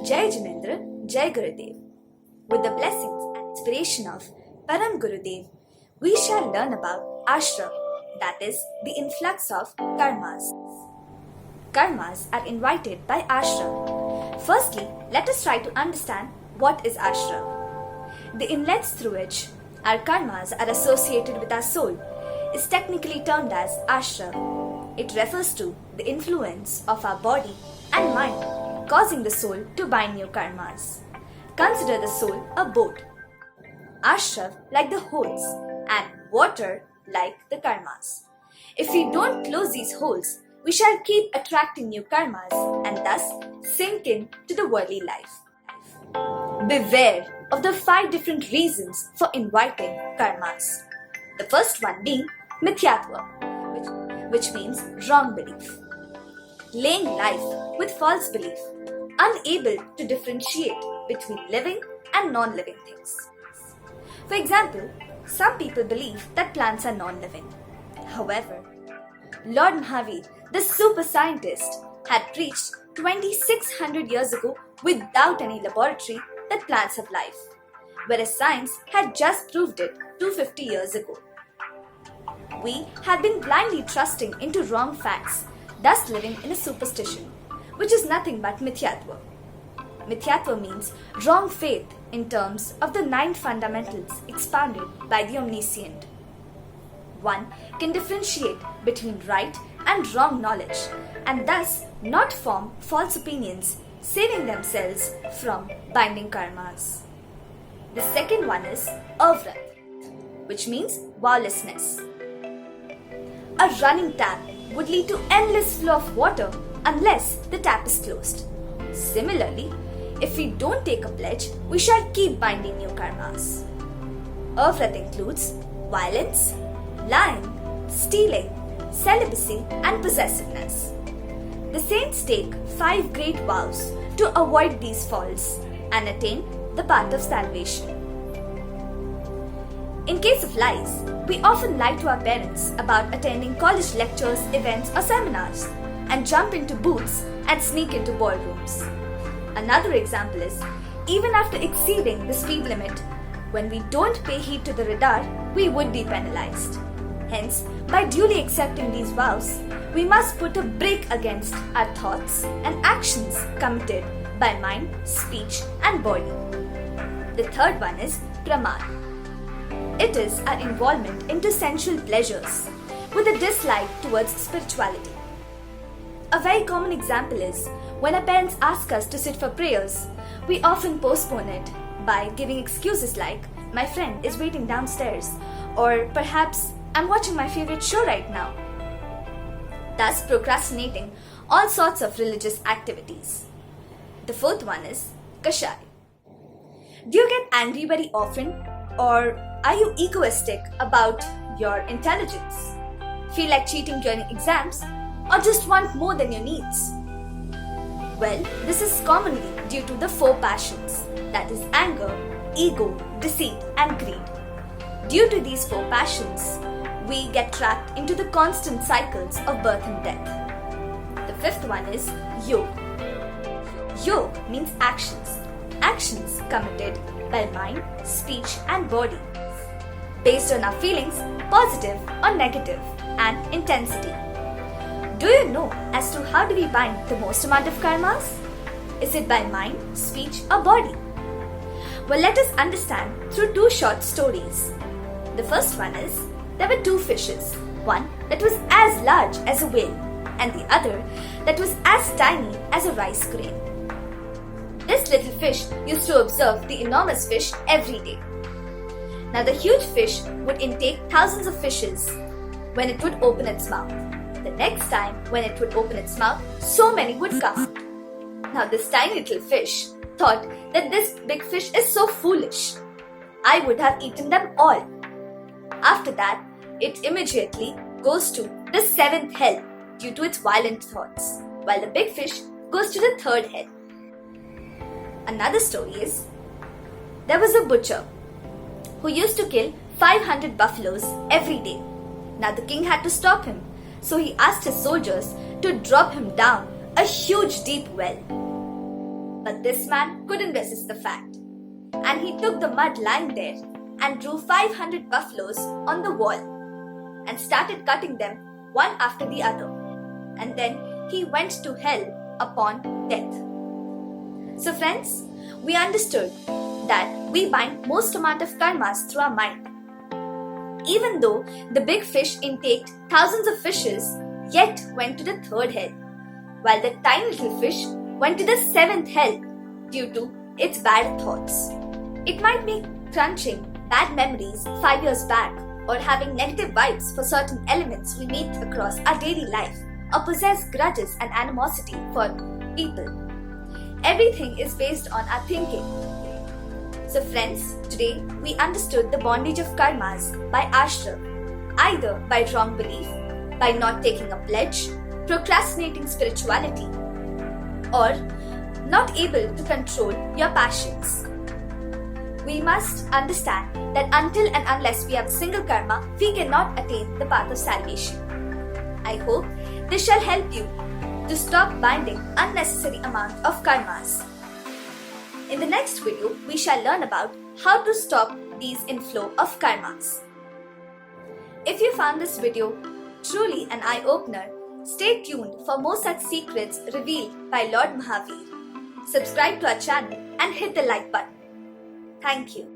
Jai Janendra, Jai Gurudev. With the blessings and inspiration of Param Gurudev, we shall learn about Ashrav, that is, the influx of karmas. Karmas are invited by Ashrav. Firstly, let us try to understand what is Ashrav. The inlets through which our karmas are associated with our soul is technically termed as Ashrav. It refers to the influence of our body and mind, causing the soul to bind new karmas. Consider the soul a boat, Ashrav like the holes, and water like the karmas. If we don't close these holes, we shall keep attracting new karmas and thus sink into the worldly life. Beware of the 5 different reasons for inviting karmas. The first one being mithyatva, which means wrong belief. Laying life with false belief, unable to differentiate between living and non-living things. For example, some people believe that plants are non-living. However, Lord Mahavir, the super scientist, had preached 2600 years ago without any laboratory that plants have life, whereas science had just proved it 250 years ago. We had been blindly trusting into wrong facts, thus living in a superstition, which is nothing but mithyatva. Mithyatva means wrong faith in terms of the 9 fundamentals expounded by the omniscient. One can differentiate between right and wrong knowledge and thus not form false opinions, saving themselves from binding karmas. The second one is avrat, which means vowlessness. A running tap would lead to endless flow of water unless the tap is closed. Similarly, if we don't take a pledge, we shall keep binding new karmas. Avrat includes violence, lying, stealing, celibacy, and possessiveness. The saints take 5 great vows to avoid these faults and attain the path of salvation. In case of lies, we often lie to our parents about attending college lectures, events, or seminars and jump into booths and sneak into ballrooms. Another example is, even after exceeding the speed limit, when we don't pay heed to the radar, we would be penalized. Hence, by duly accepting these vows, we must put a brake against our thoughts and actions committed by mind, speech, and body. The third one is pramad. It is our involvement into sensual pleasures with a dislike towards spirituality. A very common example is when our parents ask us to sit for prayers, we often postpone it by giving excuses like, "My friend is waiting downstairs," or perhaps, "I'm watching my favorite show right now," thus procrastinating all sorts of religious activities. The fourth one is kashai. Do you get angry very often, or are you egoistic about your intelligence? Feel like cheating during exams, or just want more than your needs? Well, this is commonly due to the 4 passions, that is anger, ego, deceit, and greed. Due to these 4 passions, we get trapped into the constant cycles of birth and death. The 5th one is yog. Yog means actions. Actions committed by mind, speech, and body, based on our feelings, positive or negative, and intensity. Do you know as to how do we bind the most amount of karmas? Is it by mind, speech, or body? Well, let us understand through 2 short stories. The first one is, there were 2 fishes, one that was as large as a whale and the other that was as tiny as a rice grain. This little fish used to observe the enormous fish every day. Now the huge fish would intake thousands of fishes when it would open its mouth. The next time when it would open its mouth, so many would come. Now this tiny little fish thought that this big fish is so foolish. I would have eaten them all. After that, it immediately goes to the 7th hell due to its violent thoughts, while the big fish goes to the 3rd hell. Another story is, there was a butcher who used to kill 500 buffaloes every day. Now the king had to stop him, so he asked his soldiers to drop him down a huge deep well. But But this man couldn't resist the fact, and he took the mud lying there and drew 500 buffaloes on the wall and started cutting them one after the other. And then he went to hell upon death. So friends, we understood that we bind most amount of karmas through our mind. Even though the big fish intaked thousands of fishes, yet went to the third hell, while the tiny little fish went to the seventh hell due to its bad thoughts. It might be crunching bad memories 5 years back, or having negative vibes for certain elements we meet across our daily life, or possess grudges and animosity for people. Everything is based on our thinking. So friends, today we understood the bondage of karmas by Ashrav, either by wrong belief, by not taking a pledge, procrastinating spirituality, or not able to control your passions. We must understand that until and unless we have a single karma, we cannot attain the path of salvation. I hope this shall help you to stop binding unnecessary amount of karmas. In the next video, we shall learn about how to stop these inflow of karmas. If you found this video truly an eye-opener, stay tuned for more such secrets revealed by Lord Mahavir. Subscribe to our channel and hit the like button. Thank you.